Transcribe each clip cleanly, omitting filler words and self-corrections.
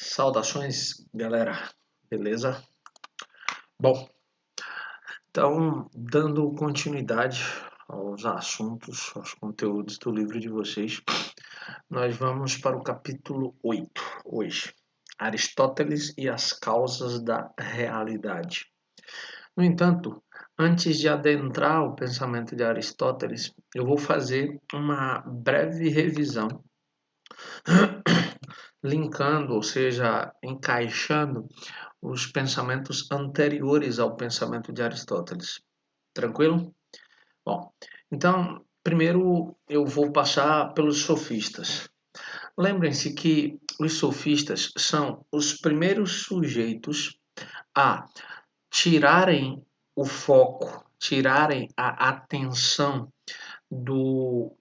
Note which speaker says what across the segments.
Speaker 1: Saudações, galera. Beleza? Bom, então, dando continuidade aos assuntos, aos conteúdos do livro de vocês, nós vamos para o capítulo 8 hoje. Aristóteles e as causas da realidade. No entanto, antes de adentrar o pensamento de Aristóteles, eu vou fazer uma breve revisão linkando, ou seja, encaixando os pensamentos anteriores ao pensamento de Aristóteles. Tranquilo? Bom, então, primeiro eu vou passar pelos sofistas. Lembrem-se que os sofistas são os primeiros sujeitos a tirarem o foco, tirarem a atenção do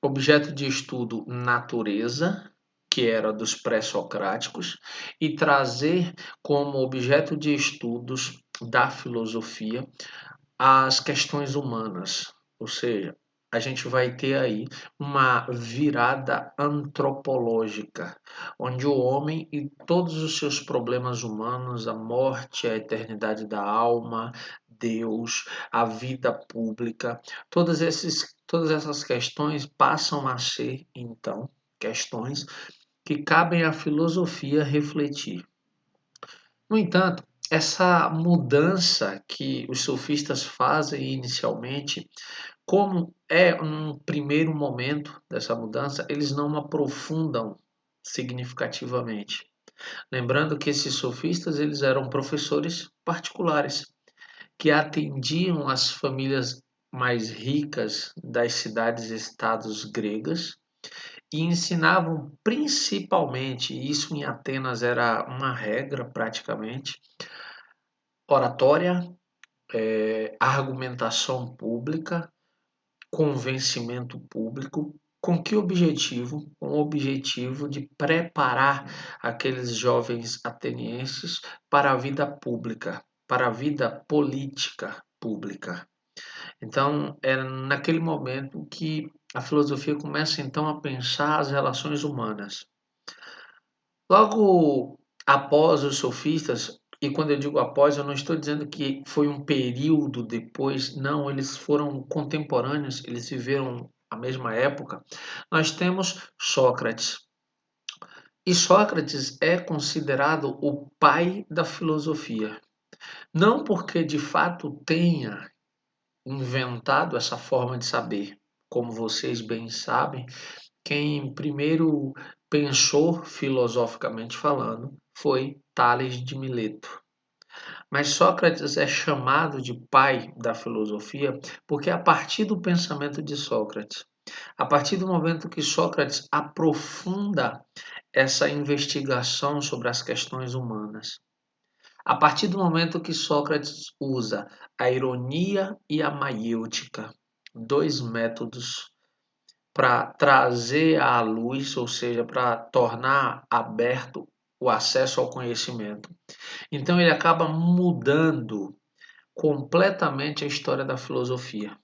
Speaker 1: objeto de estudo natureza, que era dos pré-socráticos, e trazer como objeto de estudos da filosofia as questões humanas, ou seja, a gente vai ter aí uma virada antropológica, onde o homem e todos os seus problemas humanos, a morte, a eternidade da alma, Deus, a vida pública, todas essas questões passam a ser, então, questões que cabem à filosofia refletir. No entanto, essa mudança que os sofistas fazem inicialmente, como é um primeiro momento dessa mudança, eles não aprofundam significativamente. Lembrando que esses sofistas eles eram professores particulares que atendiam as famílias mais ricas das cidades-estados gregas e ensinavam principalmente, isso em Atenas era uma regra praticamente, oratória, argumentação pública, convencimento público. Com que objetivo? Com o objetivo de preparar aqueles jovens atenienses para a vida pública, para a vida política pública. Então, é naquele momento que a filosofia começa então a pensar as relações humanas. Logo após os sofistas, e quando eu digo após, eu não estou dizendo que foi um período depois, não, eles foram contemporâneos, eles viveram a mesma época. Nós temos Sócrates. E Sócrates é considerado o pai da filosofia. Não porque de fato tenha inventado essa forma de saber. Como vocês bem sabem, quem primeiro pensou filosoficamente falando foi Tales de Mileto. Mas Sócrates é chamado de pai da filosofia porque a partir do pensamento de Sócrates, a partir do momento que Sócrates aprofunda essa investigação sobre as questões humanas, a partir do momento que Sócrates usa a ironia e a maiêutica, dois métodos para trazer à luz, ou seja, para tornar aberto o acesso ao conhecimento. Então ele acaba mudando completamente a história da filosofia.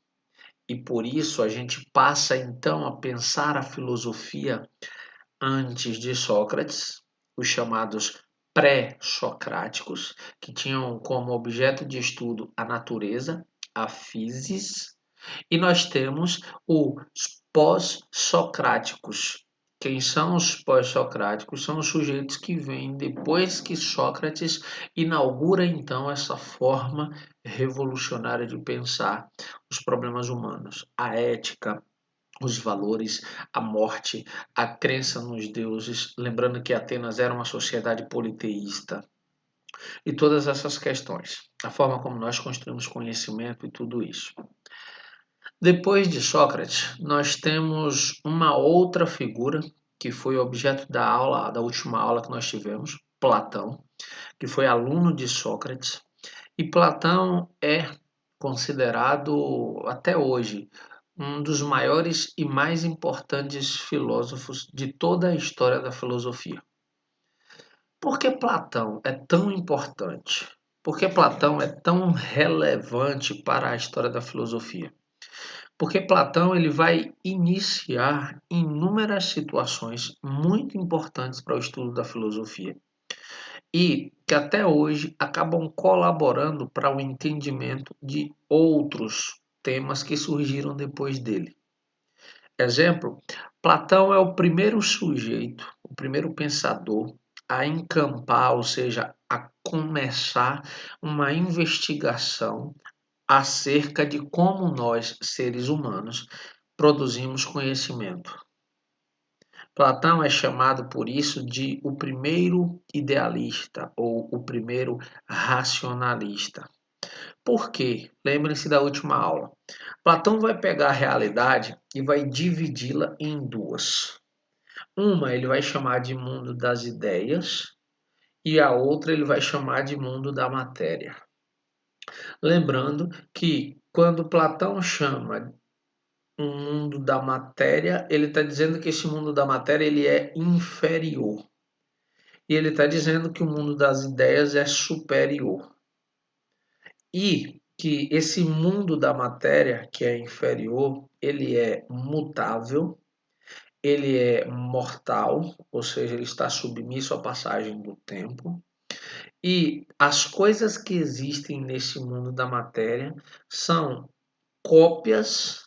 Speaker 1: E por isso a gente passa então a pensar a filosofia antes de Sócrates, os chamados pré-socráticos, que tinham como objeto de estudo a natureza, a physis, e nós temos os pós-socráticos. Quem são os pós-socráticos? São os sujeitos que vêm depois que Sócrates inaugura então essa forma revolucionária de pensar os problemas humanos, a ética, os valores, a morte, a crença nos deuses, lembrando que Atenas era uma sociedade politeísta, e todas essas questões, a forma como nós construímos conhecimento e tudo isso. Depois de Sócrates, nós temos uma outra figura que foi objeto da aula, da última aula que nós tivemos, Platão, que foi aluno de Sócrates, e Platão é considerado até hoje um dos maiores e mais importantes filósofos de toda a história da filosofia. Por que Platão é tão importante? Por que Platão é tão relevante para a história da filosofia? Porque Platão ele vai iniciar inúmeras situações muito importantes para o estudo da filosofia e que até hoje acabam colaborando para o entendimento de outros temas que surgiram depois dele. Exemplo, Platão é o primeiro sujeito, o primeiro pensador a encampar, ou seja, a começar uma investigação acerca de como nós, seres humanos, produzimos conhecimento. Platão é chamado por isso de o primeiro idealista ou o primeiro racionalista. Por quê? Lembrem-se da última aula. Platão vai pegar a realidade e vai dividi-la em duas. Uma ele vai chamar de mundo das ideias e a outra ele vai chamar de mundo da matéria. Lembrando que quando Platão chama um mundo da matéria, ele está dizendo que esse mundo da matéria ele é inferior. E ele está dizendo que o mundo das ideias é superior. E que esse mundo da matéria, que é inferior, ele é mutável, ele é mortal, ou seja, ele está submisso à passagem do tempo. E as coisas que existem nesse mundo da matéria são cópias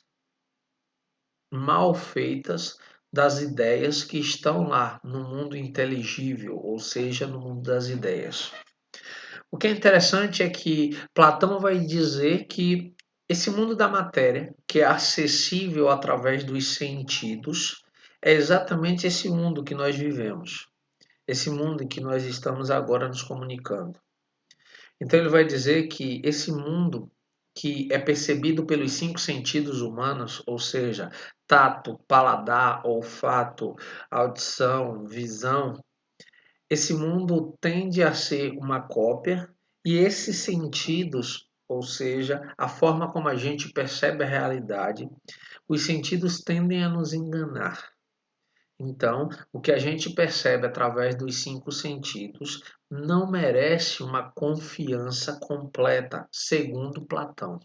Speaker 1: mal feitas das ideias que estão lá no mundo inteligível, ou seja, no mundo das ideias. O que é interessante é que Platão vai dizer que esse mundo da matéria, que é acessível através dos sentidos, é exatamente esse mundo que nós vivemos, esse mundo em que nós estamos agora nos comunicando. Então ele vai dizer que esse mundo que é percebido pelos cinco sentidos humanos, ou seja, tato, paladar, olfato, audição, visão, esse mundo tende a ser uma cópia e esses sentidos, ou seja, a forma como a gente percebe a realidade, os sentidos tendem a nos enganar. Então, o que a gente percebe através dos cinco sentidos não merece uma confiança completa, segundo Platão.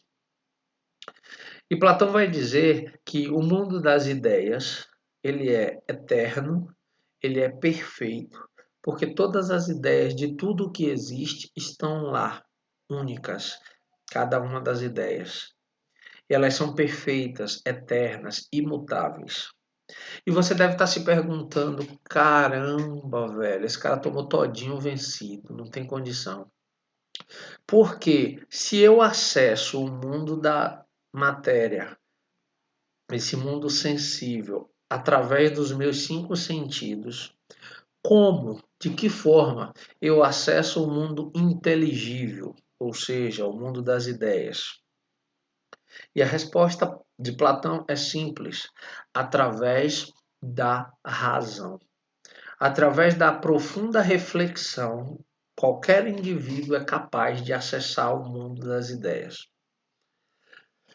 Speaker 1: E Platão vai dizer que o mundo das ideias, ele é eterno, ele é perfeito, porque todas as ideias de tudo o que existe estão lá, únicas, cada uma das ideias. E elas são perfeitas, eternas, imutáveis. E você deve estar se perguntando: caramba, velho, esse cara tomou todinho vencido, não tem condição. Porque se eu acesso o mundo da matéria, esse mundo sensível, através dos meus cinco sentidos, como, de que forma eu acesso o mundo inteligível, ou seja, o mundo das ideias? E a resposta de Platão é simples: através da razão. Através da profunda reflexão, qualquer indivíduo é capaz de acessar o mundo das ideias.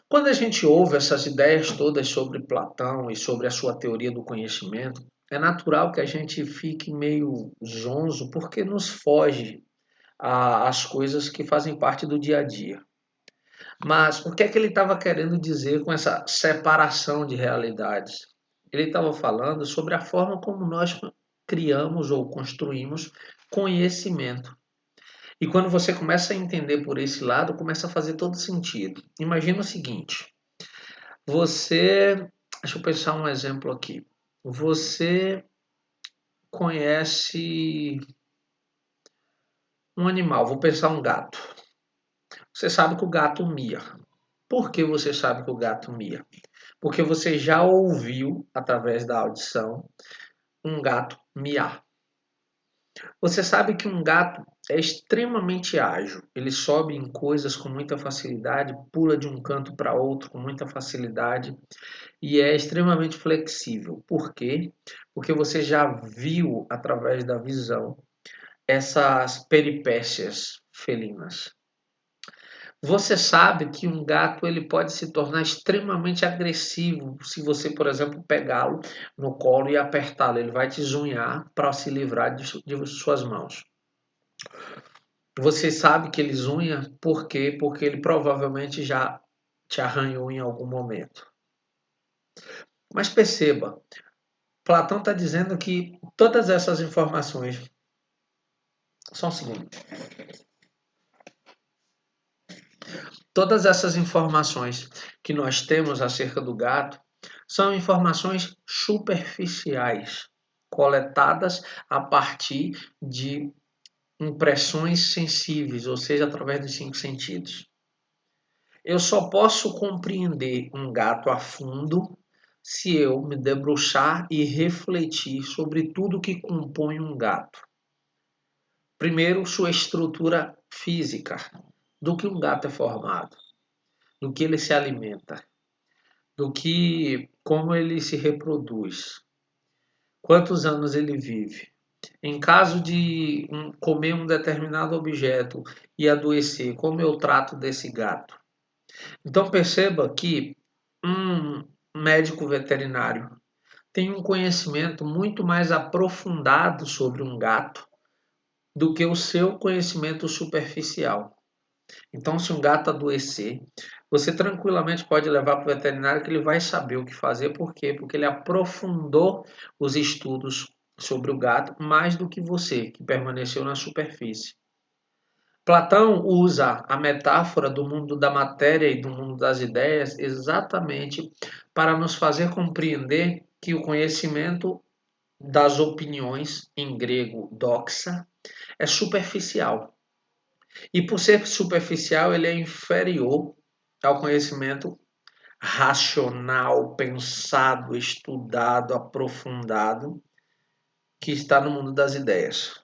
Speaker 1: Quando a gente ouve essas ideias todas sobre Platão e sobre a sua teoria do conhecimento, é natural que a gente fique meio zonzo porque nos foge às coisas que fazem parte do dia a dia. Mas o que é que ele estava querendo dizer com essa separação de realidades? Ele estava falando sobre a forma como nós criamos ou construímos conhecimento. E quando você começa a entender por esse lado, começa a fazer todo sentido. Imagina o seguinte: você, deixa eu pensar um exemplo aqui. Você conhece um animal, vou pensar um gato. Você sabe que o gato mia. Por que você sabe que o gato mia? Porque você já ouviu, através da audição, um gato miar. Você sabe que um gato é extremamente ágil. Ele sobe em coisas com muita facilidade, pula de um canto para outro com muita facilidade e é extremamente flexível. Por quê? Porque você já viu, através da visão, essas peripécias felinas. Você sabe que um gato ele pode se tornar extremamente agressivo se você, por exemplo, pegá-lo no colo e apertá-lo. Ele vai te zunhar para se livrar de suas mãos. Você sabe que ele zunha por quê? Porque ele provavelmente já te arranhou em algum momento. Mas perceba, Platão está dizendo que todas essas informações. Só um segundo. Todas essas informações que nós temos acerca do gato são informações superficiais, coletadas a partir de impressões sensíveis, ou seja, através dos cinco sentidos. Eu só posso compreender um gato a fundo se eu me debruçar e refletir sobre tudo que compõe um gato. Primeiro, sua estrutura física, do que um gato é formado, do que ele se alimenta, como ele se reproduz, quantos anos ele vive. Em caso de comer um determinado objeto e adoecer, como eu trato desse gato? Então perceba que um médico veterinário tem um conhecimento muito mais aprofundado sobre um gato do que o seu conhecimento superficial. Então, se um gato adoecer, você tranquilamente pode levar para o veterinário que ele vai saber o que fazer. Por quê? Porque ele aprofundou os estudos sobre o gato mais do que você, que permaneceu na superfície. Platão usa a metáfora do mundo da matéria e do mundo das ideias exatamente para nos fazer compreender que o conhecimento das opiniões, em grego doxa, é superficial. E por ser superficial, ele é inferior ao conhecimento racional, pensado, estudado, aprofundado, que está no mundo das ideias.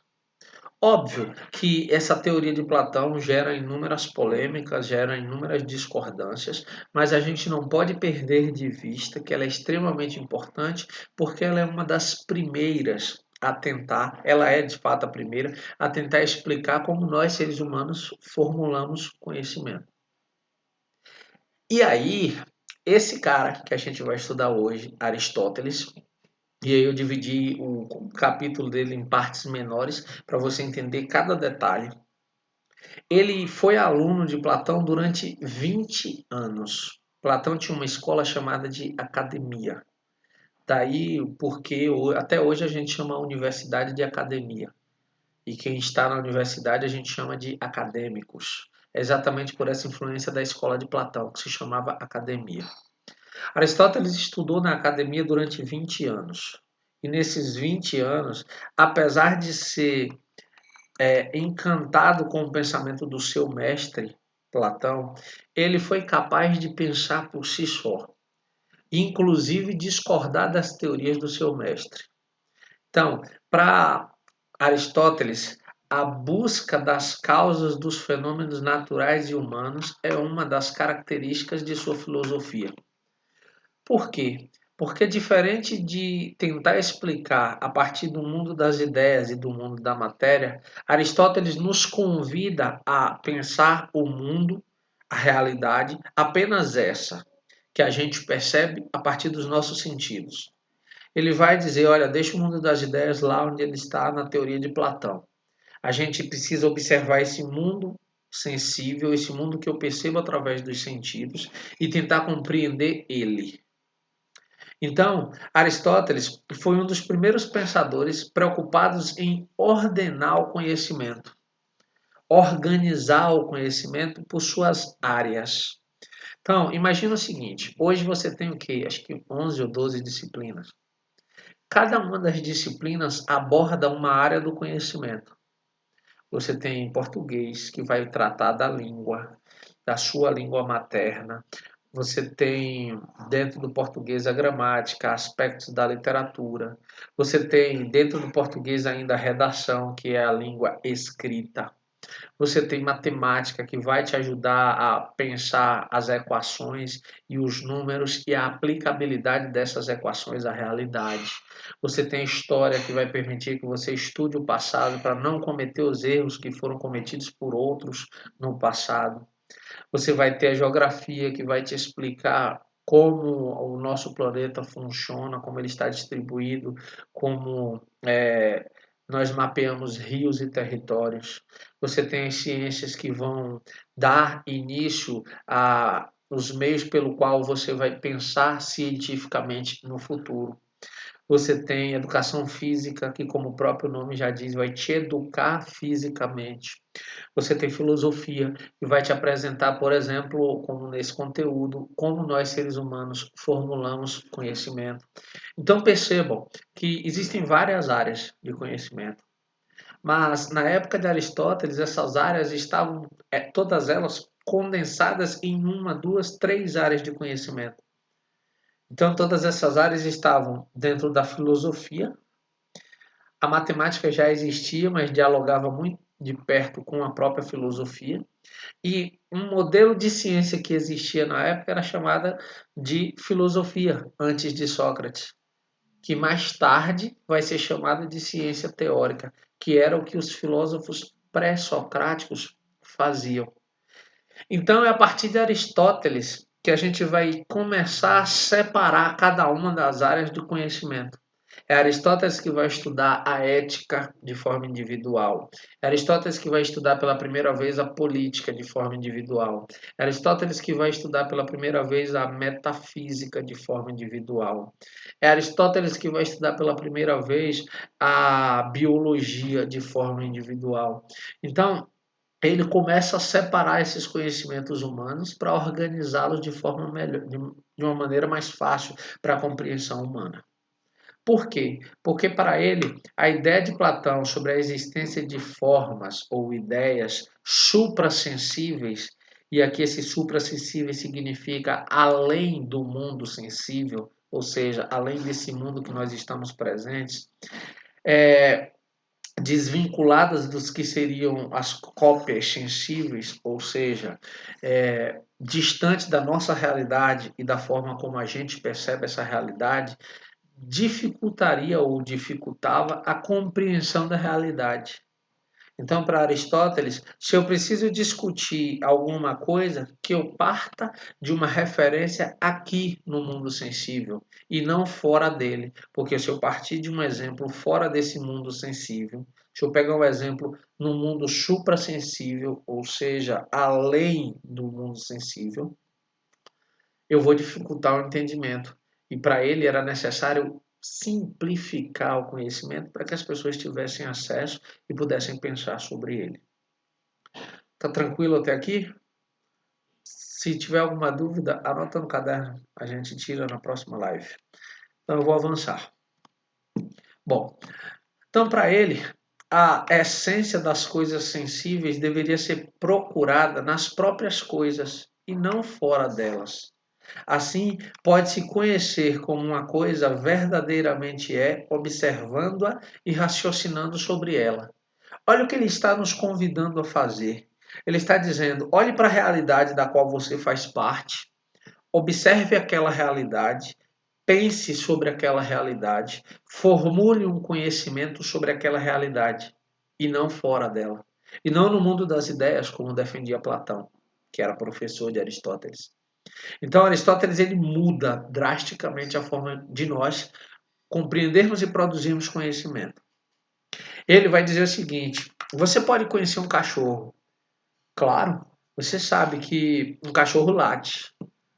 Speaker 1: Óbvio que essa teoria de Platão gera inúmeras polêmicas, gera inúmeras discordâncias, mas a gente não pode perder de vista que ela é extremamente importante, porque ela é uma das primeiras a tentar, ela é de fato a primeira, a tentar explicar como nós, seres humanos, formulamos conhecimento. E aí, esse cara que a gente vai estudar hoje, Aristóteles, e aí eu dividi o capítulo dele em partes menores para você entender cada detalhe. Ele foi aluno de Platão durante 20 anos. Platão tinha uma escola chamada de academia. Daí porque até hoje a gente chama a universidade de academia. E quem está na universidade a gente chama de acadêmicos. É exatamente por essa influência da escola de Platão, que se chamava academia. Aristóteles estudou na academia durante 20 anos. E nesses 20 anos, apesar de ser encantado com o pensamento do seu mestre, Platão, ele foi capaz de pensar por si só, inclusive discordar das teorias do seu mestre. Então, para Aristóteles, a busca das causas dos fenômenos naturais e humanos é uma das características de sua filosofia. Por quê? Porque diferente de tentar explicar a partir do mundo das ideias e do mundo da matéria, Aristóteles nos convida a pensar o mundo, a realidade, apenas essa, que a gente percebe a partir dos nossos sentidos. Ele vai dizer, olha, deixa o mundo das ideias lá onde ele está na teoria de Platão. A gente precisa observar esse mundo sensível, esse mundo que eu percebo através dos sentidos e tentar compreender ele. Então, Aristóteles foi um dos primeiros pensadores preocupados em ordenar o conhecimento, organizar o conhecimento por suas áreas. Então, imagina o seguinte, hoje você tem o quê? Acho que 11 ou 12 disciplinas. Cada uma das disciplinas aborda uma área do conhecimento. Você tem português, que vai tratar da língua, da sua língua materna. Você tem dentro do português a gramática, aspectos da literatura. Você tem dentro do português ainda a redação, que é a língua escrita. Você tem matemática, que vai te ajudar a pensar as equações e os números e a aplicabilidade dessas equações à realidade. Você tem história, que vai permitir que você estude o passado para não cometer os erros que foram cometidos por outros no passado. Você vai ter a geografia, que vai te explicar como o nosso planeta funciona, como ele está distribuído, como nós mapeamos rios e territórios. Você tem as ciências que vão dar início a os meios pelo qual você vai pensar cientificamente no futuro. Você tem educação física, que, como o próprio nome já diz, vai te educar fisicamente. Você tem filosofia, que vai te apresentar, por exemplo, como nesse conteúdo, como nós seres humanos formulamos conhecimento. Então percebam que existem várias áreas de conhecimento, mas na época de Aristóteles essas áreas estavam todas elas condensadas em uma, duas, três áreas de conhecimento. Então todas essas áreas estavam dentro da filosofia. A matemática já existia, mas dialogava muito de perto com a própria filosofia. E um modelo de ciência que existia na época era chamada de filosofia, antes de Sócrates, que mais tarde vai ser chamada de ciência teórica, que era o que os filósofos pré-socráticos faziam. Então é a partir de Aristóteles que a gente vai começar a separar cada uma das áreas do conhecimento. É Aristóteles que vai estudar a ética de forma individual. É Aristóteles que vai estudar pela primeira vez a política de forma individual. É Aristóteles que vai estudar pela primeira vez a metafísica de forma individual. É Aristóteles que vai estudar pela primeira vez a biologia de forma individual. Então, ele começa a separar esses conhecimentos humanos para organizá-los de forma melhor, de uma maneira mais fácil para a compreensão humana. Por quê? Porque para ele, a ideia de Platão sobre a existência de formas ou ideias suprassensíveis, e aqui esse suprassensível significa além do mundo sensível, ou seja, além desse mundo que nós estamos presentes, desvinculadas dos que seriam as cópias sensíveis, ou seja, distante da nossa realidade e da forma como a gente percebe essa realidade, dificultaria ou dificultava a compreensão da realidade. Então, para Aristóteles, se eu preciso discutir alguma coisa, que eu parta de uma referência aqui no mundo sensível e não fora dele. Porque se eu partir de um exemplo fora desse mundo sensível, se eu pegar um exemplo no mundo suprassensível, ou seja, além do mundo sensível, eu vou dificultar o entendimento. E para ele era necessário simplificar o conhecimento para que as pessoas tivessem acesso e pudessem pensar sobre ele. Tá tranquilo até aqui? Se tiver alguma dúvida, anota no caderno, a gente tira na próxima live. Então eu vou avançar. Bom, então para ele, a essência das coisas sensíveis deveria ser procurada nas próprias coisas e não fora delas. Assim, pode-se conhecer como uma coisa verdadeiramente é, observando-a e raciocinando sobre ela. Olha o que ele está nos convidando a fazer. Ele está dizendo: olhe para a realidade da qual você faz parte, observe aquela realidade, pense sobre aquela realidade, formule um conhecimento sobre aquela realidade e não fora dela. E não no mundo das ideias, como defendia Platão, que era professor de Aristóteles. Então, Aristóteles ele muda drasticamente a forma de nós compreendermos e produzirmos conhecimento. Ele vai dizer o seguinte: você pode conhecer um cachorro. Claro, você sabe que um cachorro late.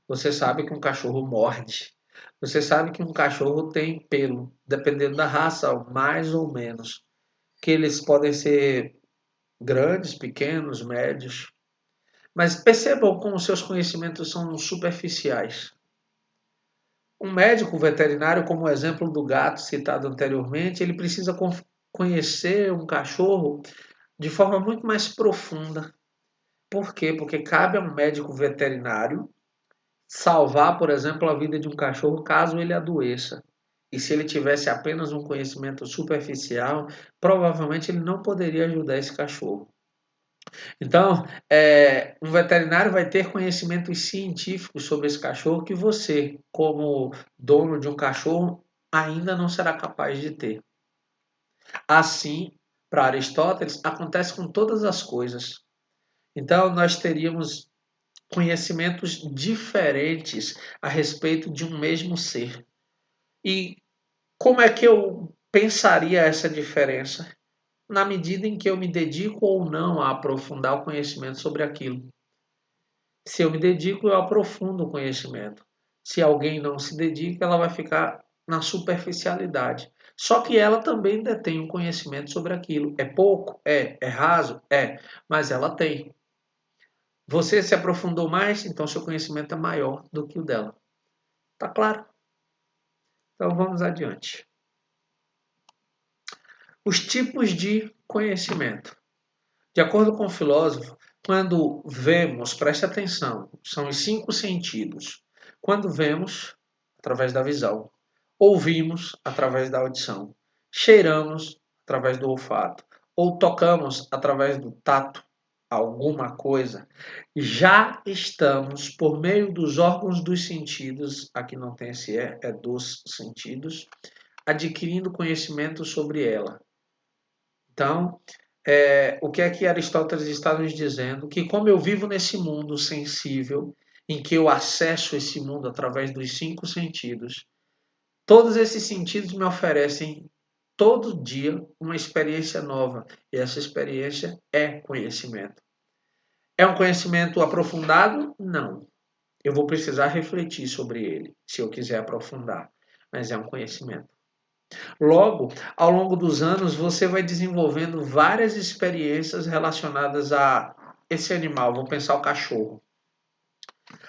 Speaker 1: Você sabe que um cachorro morde. Você sabe que um cachorro tem pelo, dependendo da raça, mais ou menos. Que eles podem ser grandes, pequenos, médios. Mas percebam como seus conhecimentos são superficiais. Um médico veterinário, como o exemplo do gato citado anteriormente, ele precisa conhecer um cachorro de forma muito mais profunda. Por quê? Porque cabe a um médico veterinário salvar, por exemplo, a vida de um cachorro caso ele adoeça. E se ele tivesse apenas um conhecimento superficial, provavelmente ele não poderia ajudar esse cachorro. Então, um veterinário vai ter conhecimentos científicos sobre esse cachorro que você, como dono de um cachorro, ainda não será capaz de ter. Assim, para Aristóteles, acontece com todas as coisas. Então, nós teríamos conhecimentos diferentes a respeito de um mesmo ser. E como é que eu pensaria essa diferença? Na medida em que eu me dedico ou não a aprofundar o conhecimento sobre aquilo. Se eu me dedico, eu aprofundo o conhecimento. Se alguém não se dedica, ela vai ficar na superficialidade. Só que ela também detém um conhecimento sobre aquilo. É pouco? É raso? É. Mas ela tem. Você se aprofundou mais, então seu conhecimento é maior do que o dela. Tá claro? Então vamos adiante. Os tipos de conhecimento. De acordo com o filósofo, quando vemos, preste atenção, são os 5 sentidos. Quando vemos, através da visão, ouvimos, através da audição, cheiramos, através do olfato, ou tocamos, através do tato, alguma coisa, já estamos, por meio dos órgãos dos sentidos, aqui não tem esse é dos sentidos, adquirindo conhecimento sobre ela. Então, o que é que Aristóteles está nos dizendo? Que como eu vivo nesse mundo sensível, em que eu acesso esse mundo através dos 5 sentidos, todos esses sentidos me oferecem todo dia uma experiência nova. E essa experiência é conhecimento. É um conhecimento aprofundado? Não. Eu vou precisar refletir sobre ele, se eu quiser aprofundar. Mas é um conhecimento. Logo, ao longo dos anos, você vai desenvolvendo várias experiências relacionadas a esse animal. Vou pensar o cachorro.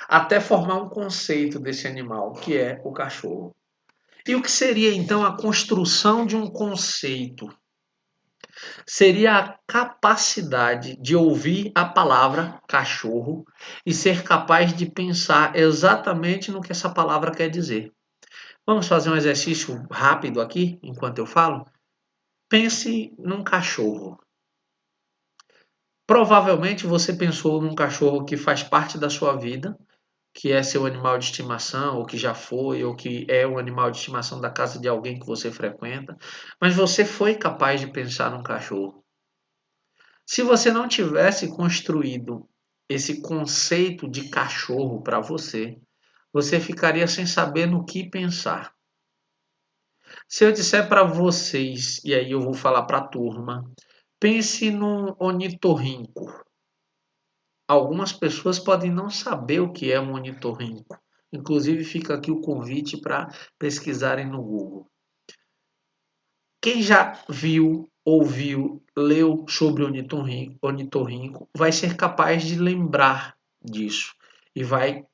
Speaker 1: Até formar um conceito desse animal, que é o cachorro. E o que seria então a construção de um conceito? Seria a capacidade de ouvir a palavra cachorro e ser capaz de pensar exatamente no que essa palavra quer dizer. Vamos fazer um exercício rápido aqui, enquanto eu falo? Pense num cachorro. Provavelmente você pensou num cachorro que faz parte da sua vida, que é seu animal de estimação, ou que já foi, ou que é um animal de estimação da casa de alguém que você frequenta, mas você foi capaz de pensar num cachorro. Se você não tivesse construído esse conceito de cachorro para você, você ficaria sem saber no que pensar. Se eu disser para vocês, e aí eu vou falar para a turma, pense num ornitorrinco. Algumas pessoas podem não saber o que é um ornitorrinco. Inclusive fica aqui o convite para pesquisarem no Google. Quem já viu, ouviu, leu sobre ornitorrinco vai ser capaz de lembrar disso e vai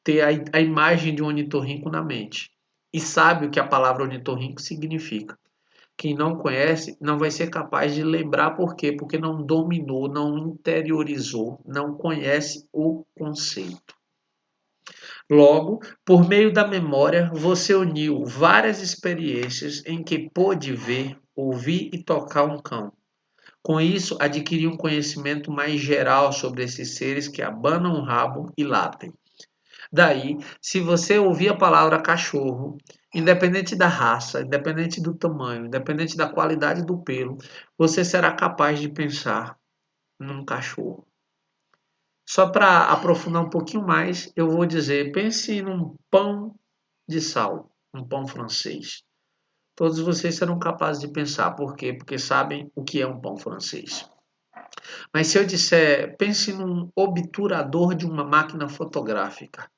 Speaker 1: ter a imagem de um ornitorrinco na mente e sabe o que a palavra ornitorrinco significa. Quem não conhece não vai ser capaz de lembrar por quê? Porque não dominou, não interiorizou, não conhece o conceito. Logo, por meio da memória, você uniu várias experiências em que pôde ver, ouvir e tocar um cão. Com isso, adquiriu um conhecimento mais geral sobre esses seres que abanam o rabo e latem. Daí, se você ouvir a palavra cachorro, independente da raça, independente do tamanho, independente da qualidade do pelo, você será capaz de pensar num cachorro. Só para aprofundar um pouquinho mais, eu vou dizer, pense num pão de sal, um pão francês. Todos vocês serão capazes de pensar. Por quê? Porque sabem o que é um pão francês. Mas se eu disser, pense num obturador de uma máquina fotográfica.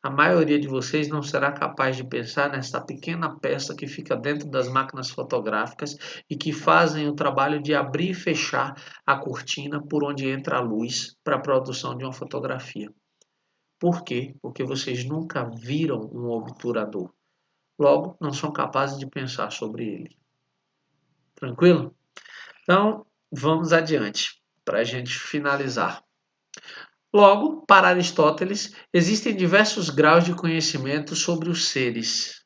Speaker 1: A maioria de vocês não será capaz de pensar nessa pequena peça que fica dentro das máquinas fotográficas e que fazem o trabalho de abrir e fechar a cortina por onde entra a luz para a produção de uma fotografia. Por quê? Porque vocês nunca viram um obturador. Logo, não são capazes de pensar sobre ele. Tranquilo? Então, vamos adiante para a gente finalizar. Logo, para Aristóteles, existem diversos graus de conhecimento sobre os seres.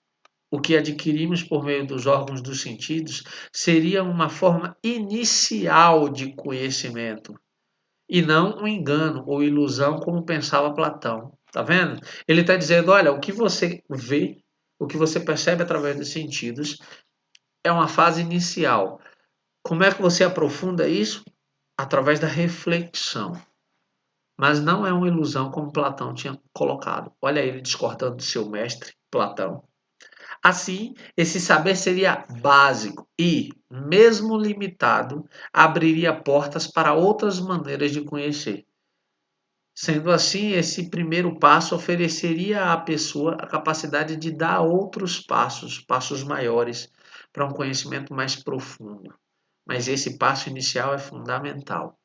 Speaker 1: O que adquirimos por meio dos órgãos dos sentidos seria uma forma inicial de conhecimento, e não um engano ou ilusão como pensava Platão. Tá vendo? Ele está dizendo, olha, o que você vê, o que você percebe através dos sentidos é uma fase inicial. Como é que você aprofunda isso? Através da reflexão. Mas não é uma ilusão como Platão tinha colocado. Olha ele discordando do seu mestre, Platão. Assim, esse saber seria básico e, mesmo limitado, abriria portas para outras maneiras de conhecer. Sendo assim, esse primeiro passo ofereceria à pessoa a capacidade de dar outros passos, passos maiores, para um conhecimento mais profundo. Mas esse passo inicial é fundamental.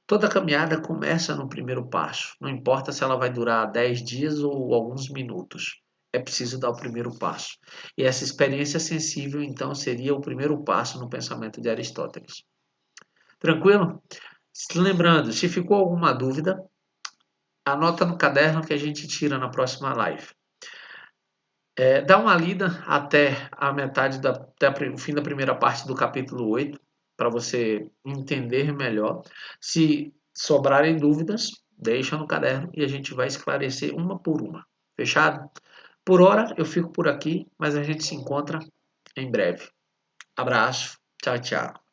Speaker 1: Toda caminhada começa no primeiro passo, não importa se ela vai durar 10 dias ou alguns minutos. É preciso dar o primeiro passo. E essa experiência sensível, então, seria o primeiro passo no pensamento de Aristóteles. Tranquilo? Lembrando, se ficou alguma dúvida, anota no caderno que a gente tira na próxima live. Dá uma lida até a metade, até o fim da primeira parte do capítulo 8, para você entender melhor. Se sobrarem dúvidas, deixa no caderno e a gente vai esclarecer uma por uma. Fechado? Por hora eu fico por aqui, mas a gente se encontra em breve. Abraço. Tchau, tchau.